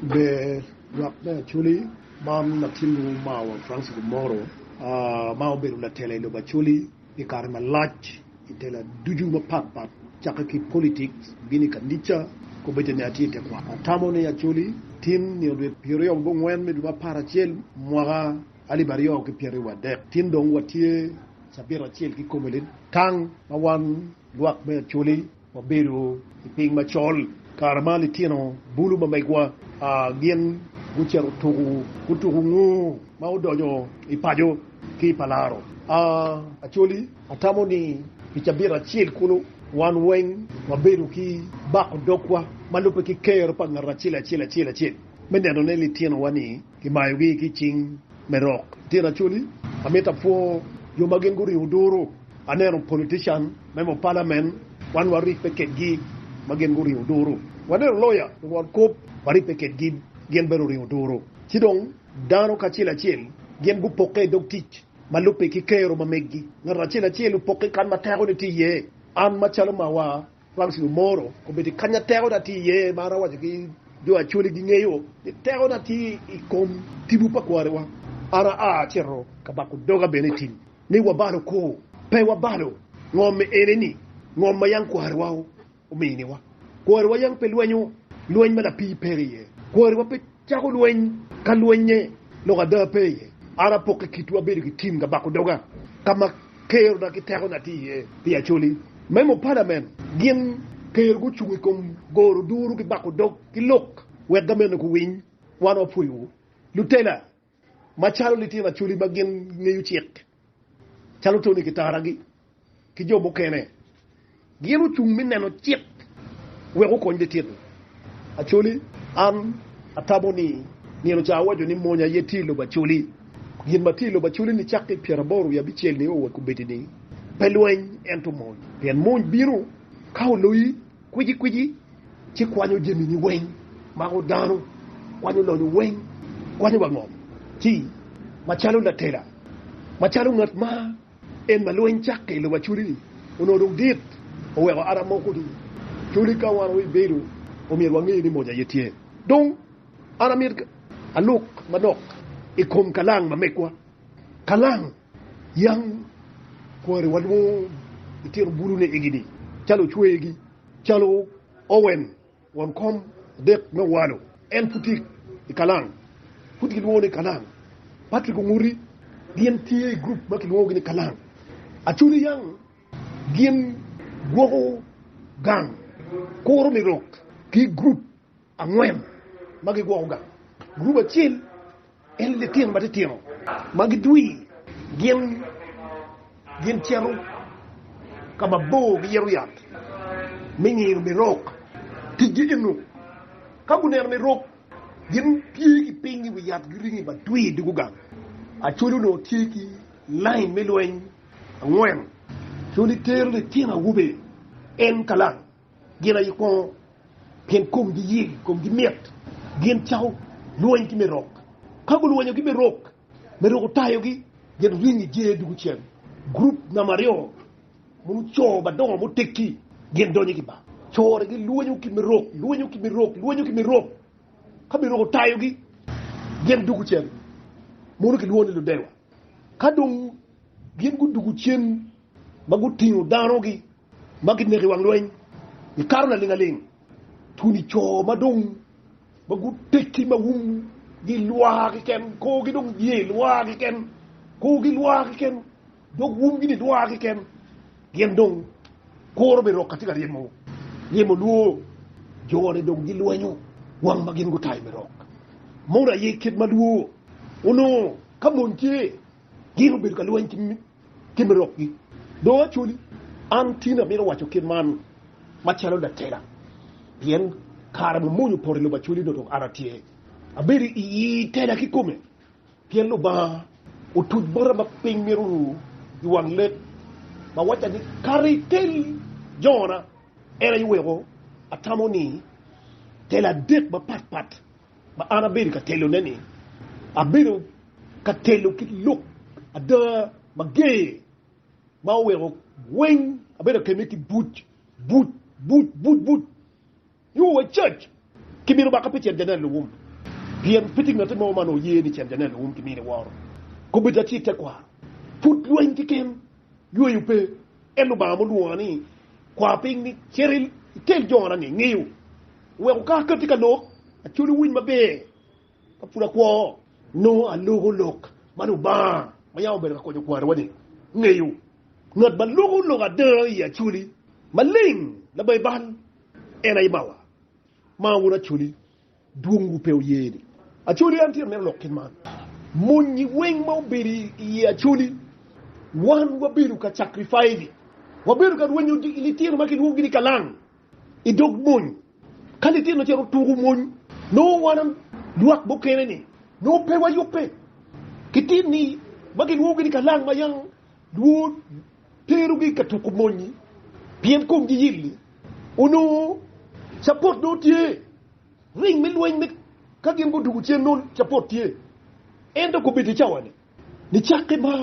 be wakna chuli mam na tilu ma wa France moro ma oberu la tele lo ba chuli di karma lach itela duju ma pat chaka ki politics bini kandicha ko betene atite kwa tamone ya chuli tin ni obe pirio bo ngwen me duba para chel moga ali bario ke pirio wa de tin dong watie sabira chel ki komelin tang mawan luak me chuli oberu ping ma chol karmali tino bulu ma megwa gien guchero kutugu ngu maudojo ipajo ki palaro acholi atamoni ichabira chil kulu one wing waberu ki bako dokwa malupe ki kero pa ngara chila meneno neli tino wani ki mayugi ki ching merok tino choli ameta po yomagen guri uduru anero politician memo parliament wan wari pekegi magen guri uduru wadero lawyer wan kop wari pekegi gen beru ri uduru sidong dano ka chila gen gu poke dog teach malupe ki kero mamegi ngara chila poke kan matero ti ye an machalo mawa Francis Moro ko beti kanya tero da ti ye mara wa ki do achuli gi ngeyo tero da ti ikom tibu pa kware wa ara chero kabaku doga benetin ni wabalo ko pe wabalo ngome eneni ngoma yang kwarwa umini wa kwarwa yang pe luenyo mala pi periye kwarwa pe chako ka luenye no ga da pe ara poke kitwa beri ki tim ga baku doga kama kero da ki tero na ti ye ti achuli memo parliament gien kero gu chungi kom goro duru ki baku dog ki lok wega meno ku win wano puyu lutela machalo litina chuli bagien ngeyu chiek chalo toni ki taragi ki jobo kene gienu chung mineno chiek wego konde tiedo achuli an ataboni nieno cha wajo ni monya yetilo bachuli gien matilo bachuli ni chakki pieraboru ya bichel ni owe kubetini pelwen ento mon pen mon biro kaw loyi kwiji ci kwanyo jemi ni wen mago dano kwanyo lo ni wen kwanyo bangom ci machalo la tela machalo ngat ma en malwen chakke lo bachuri ono dong dit o we ara moko di churi ka wan wi beru o mi wangi ni moja yetie donc ara mir aluk manok ikom kalang mamekwa kalang yang kore wadmo itir bulu ne egidi chalo chuegi chalo owen won kom dek no walo en putik ikalang putik no ne kalang patrick nguri gien tie group makil wo ne kalang achuli yang gien gogo gang koro mi rock ki group angwen magi gogo gang group achil en le tien batitino magi dui gien chero kama bo yeru yat mingi mi rok tiji inu kabuner mi rok gin pigi pingi wi yat gringi ba dui dugu gang a chulu no tiki line melwen ngwen chuli ter le tina wube en kala gina yiko pen kum di yi kum di met gin chaw loin ki mi rok kabul wonyo ki mi rok tayo gi gin ringi je dugu chen group na mario munu choba dongo mu tekki gen doni ki ba chore gi luwenyu ki mi rok kabi rok tayo gi gen dugu chen munu ki luwoni lu dewa kadung gen gu dugu chen magu tinyo dano gi magi negi wang loin ni karuna lingaling tuni cho madung magu tekki mawum gi luwa ki ken ko gi dong ye luwa ki ken ko gi luwa ki ken dog wum gini duwa ki ken gen dong koro be rokati gar yemo luo jore dong di luanyo wang magin go tay be rok mora ye kit maluo ono kamonti gino be ka luan ki me rok gi do chuli antina be wacho kin man machalo da tela bien kara mo munyu por lo bachuli do aratie aberi yi tela ki come bien lo ba o tuj bora ma pingmiru yuang let ma wacha ni karitel jona era yuwego atamoni tela dek ba pat ba ana beri ka telo neni abiru ka telo ki look ada mage ma wego wen abiru kemeti boot you a church kibiru ba kapiti dena luum พียงพิธีเงินที่โมมาโนเยนี่เช่นจะเนี่ยรู้กินนี่ในวอร์กูไปจะชี้แจกว่าพูดด้วยที่เกมยุ่ยอยู่เปเอ็นลูบามุลัวนี่ความปิงนี่เชริลเทลจอนั่นนี่เงี้ยวเวลก้าเกิดที่กันโลกชูริวินมาเบ้กับฟูรักวอโนอันลูกโลกมาดูบ้าไม่เอาเบลกับคนจะกลัวนะวะนี่เงี้ยวเงินมันลูกโลกอะเดอร์อย่าชูริมันลิงแล้วใบบันเอ็นไอมาวะมาวุระชูริดวงกูเปียวเยนี่อะชูริอันที่มันหลอกขึ้นมามุนยิ่งเว้งมาเบรีอย่าชูริวันว่าเบรุกับ sacrifice ว่าเบรุกับวันอยู่ลิเทียนมาคิดว่ากินกะลังอีดอกมุนคันลิเทียนเราจะรู้ตัวมุนโนวันนั้นลวกบุกเกนนี่โนเปว่ายุเปคิดที่นี่มาคิดว่ากินกะลังมายังดูเทรุกิกับทุกมุนนี่เพียงกุ้งยี่ลิอุโน support ดูทีริ่งไม่รวยไม่ข้ากินกูดูเชียนโน support ทีเอ็นต้องกูไปที่เจ้าเนี่ยนี่ชักกันมา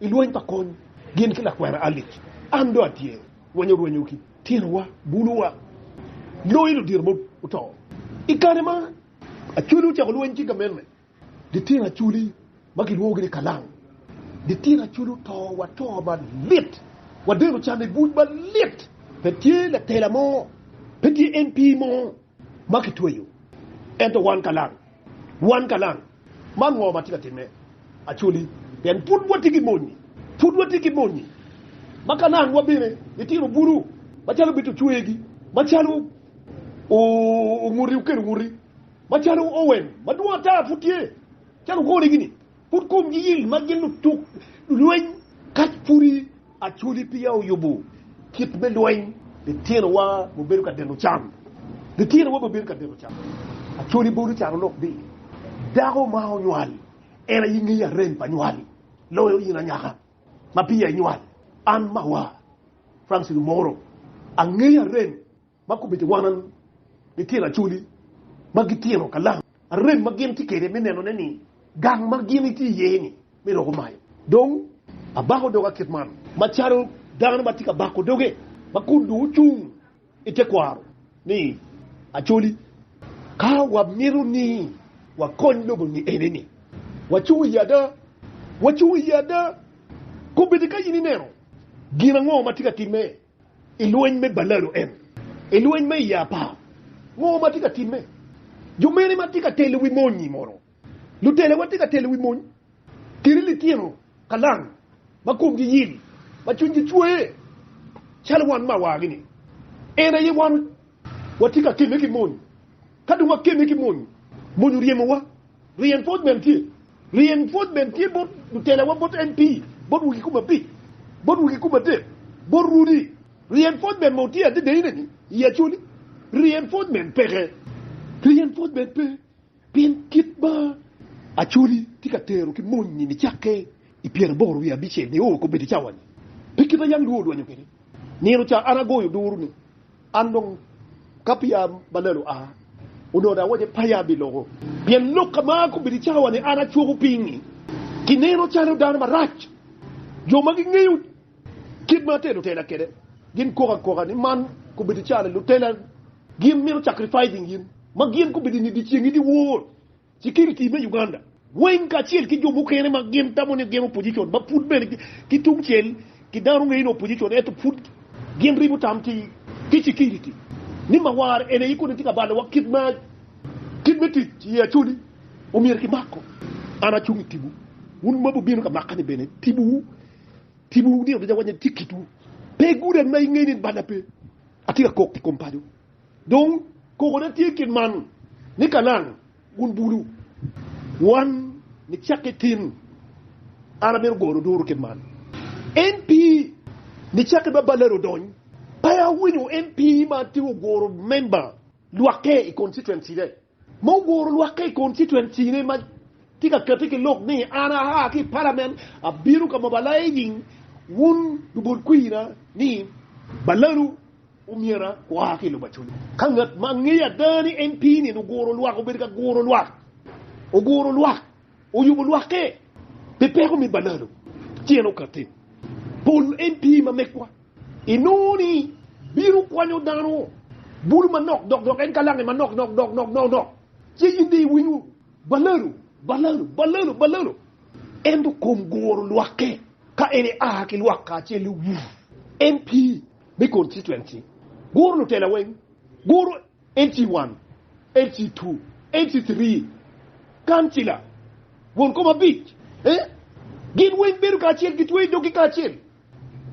iluan pakon gin kila kwara alik ando atie wanyo ki tirwa bulua loilu dirmo uto ikane ma achulu cha luan ki gamen de tira chuli magilu gri kalang de tira chulu to wa to ba lit wa de cha ne bu ba lit petit la telamo petit np mo makitoyo ento wan kalang man ngo matika teme achuli dan put wati ki moni makanan wabire itiro buru machalo bitu chuegi machalo o nguri uker nguri machalo owen madua ta futie chalo gori gini put kom yil magenu tuk luen kat puri achuli pia yubu kit be luen de tiro wa mo beru ka deno cham de tiro wa mo beru ka deno cham achuli buru charo lok bi dago ma onyal era yingi ya ren panyali loyo yina nyaka mapia nyual an mawa Francis Moro angeya ren makubiti wanan ditira chuli magitiro kala ren magin tikere meneno neni gang magin ti yeni miro kumay dong abaho doga kitman macharo dan matika bako doge makundu chung itekwaro ni achuli ka wa miru ni wa konlo ni eneni wachu yada kubidika yini nero gina ngo matika time iluen me balaro en iluen me yapa ngo matika time jumene matika tele wimonyi moro lutele matika tele wimonyi kirili tieno kalang makumgi yili machunji chwe chalwan mawagini ena yewan watika time kimonyi kaduma keme kimonyi monyu riemo reinforcement tie bot lutele wa bot NP bot wuki kuma bi bot wuki kuma de bot rudi reinforcement monti ade de ni ya chuli reinforcement pe bien kitba a chuli tikatero ki monni ni chake I pier boru ya biche ni o ko beti chawani pikita yang duo nyo kene ni ro cha arago yo duru ni andong kapia balelo a uno da waje paya bilogo bien lokama ko beti chawani ana chugo pingi kinero charo dan marach jo magi ngeyu kidma te do tela kede gin ko ni man ko beti chala lu tela gin miro sacrificing gin magin ko beti ni di chingi di wo security me Uganda wen ka chiel ki jomu kene magin tamone gemo position ba put ben ki tum chiel ki daru ngi no position eto put gin ribu tam ki security ni mawar ene yiko ni tika bala wa kidma ti ya chuli o mir ki makko ana chungi tibu wun mabu binu ka makani bene tibu ni do wanya tikitu pe gudan may ngeni bada pe atika kok ti compagno donc ko ko na tikin man ni kanan gun bulu wan ni chaketin ana mer goro duru ken man MP ni chake ba balero don paya winu MP ma ti goro member luake constituency de mo goro luake constituency ne ma tika katike lok ni ana ha ki parliament a biru ka mobilizing wun dubul kuira ni balaru umira wa ki lo bachuli kangat mangiya dani MP ni no goro luak o berka goro luak o goro luak o yubu luake pepe ko mi balaru tieno katin pol MP ma mekwa inoni biru kwanyo dano bulu manok dok en kalang manok nok ci indi winu balalo endo kom goro luake ka ene ki luaka che lu MP be constituency goro no tela wen goro NT1 NT2 NT3 kansila won koma bit gin wen beru ka chel gitwe doki ka chel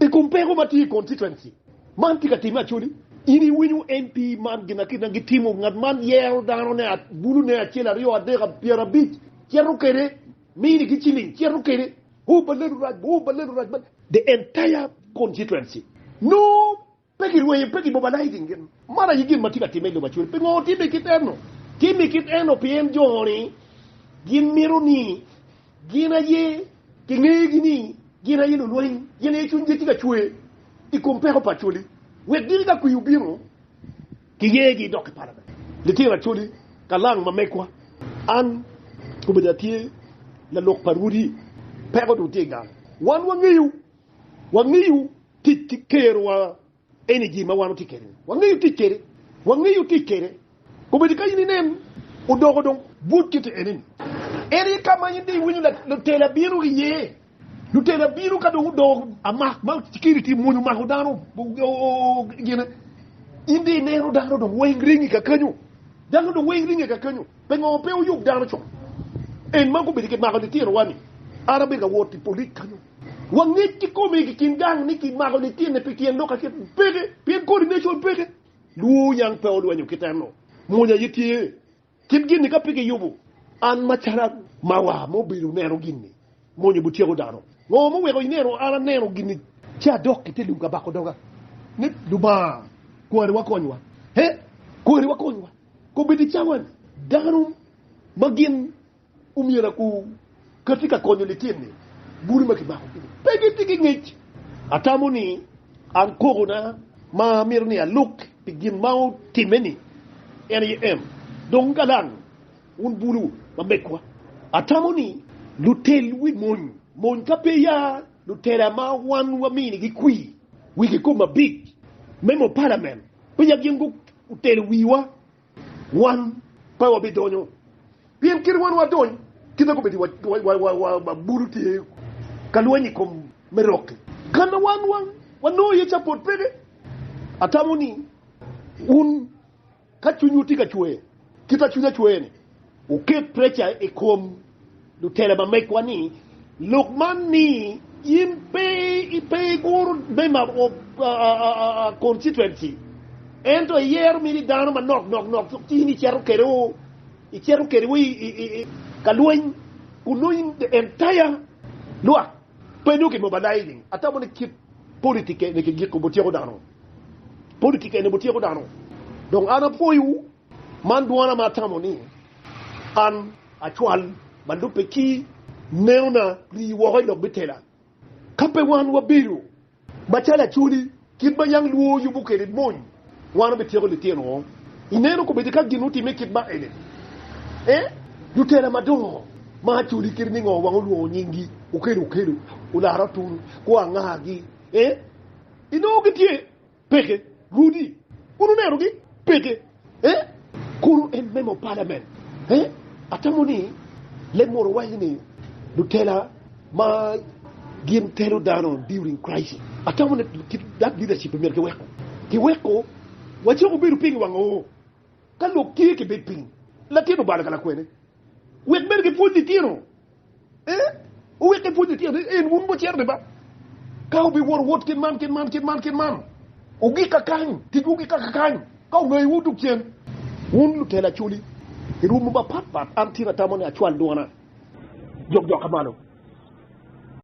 e compare mati constituency man tika tima chuli ini winyu MP man gina kina gitimo ngad man yero dano ne at bulu ne achela rio adega piera bit chero kere mini gichili chero kere who balelu raj the entire constituency no peki mobilizing gen mara yigin matika timelo machuli pengo time kiteno PM joni gin mironi gina ye gini gina ye no loin yene chunje tika chue I compare pachuli we diriga kuyubiro kiyegi doki parada litira chuli kalang mamekwa an kubedatie la lok parudi pero do tega wan wangiyu tikerwa energy ma wanu tikere wangiyu tikere kubedika yini nen udogodon butkite enen eri kama yindi winu la tela biru ye lutela biru kado do ama ma security munu ma hodano gina indi nero dano do wengringi ka kanyu dano do wengringi ka kanyu pengo pe yuk dano cho en mango be ke mago de tiro wani arabe ga woti politique kanyu wangeti ko me kin gang ni kin mago de tine pe kin loka ke pege pe coordination pege lu yang pe odo wanyu kitano munya yitie kin gini ka pege yubu an machara mawa mo biru nero gini monyo butiego dano ngomo wego inero ala nero gini cha doki te lunga bako doga ne duba kwari wakonywa kwari wakonywa ko bidi chawan dano magin umira ku katika konyo litini buri makibako pegi tiki ngich atamuni an korona ma mirni a look pigin mau timeni NEM dongalan un bulu mabekwa atamuni lutel wi mon kapeya lutera ma wan wa mini gikui wiki kuma big memo parliament pya gingu utel wiwa wan pa wa bidonyo piem kir wan wa don kida ko bedi wa buru te kalwani kom meroke kana wan no ye chapot pede atamuni un kachunyu ka chue kita chunya chuene uke pressure e kom lutera ma mekwani Lukman ni ipe guru bema constituency ento yer mini dano ma nok tini chero kero kaluen kunuin the entire lua penu ke mobilizing atamo ne kip politique ne ke giko botiero dano politique ne botiero dano donc ana poyu man duana matamo ni an actual mandu peki neuna li woy lo bitela kape wan wa biru bachala chuli kidba yang luo yubu kede mon wan bitero le tieno ineno ko bedika ginuti mekit ba ele lutela madongo ma chuli kirni ngo wango luo nyingi ukeru ulara tun ko angagi ino gitie peke rudi unu nero gi peke kuru en memo parliament atamoni le moro wayni lutela ma gin telo dano during crisis atamone that leadership mer ke weko wacho ko biru pingi wango kalo ke be ping latino bala kala kwene wek mer ke fundi tiro o wek ke fundi tiro en wun bo cherde ba kaw bi wor wot ken man o gi ka kan ti gi ka kan kaw ngay wutu chen wun lutela chuli irumu ba pat antira tamone achwal duana jog kamano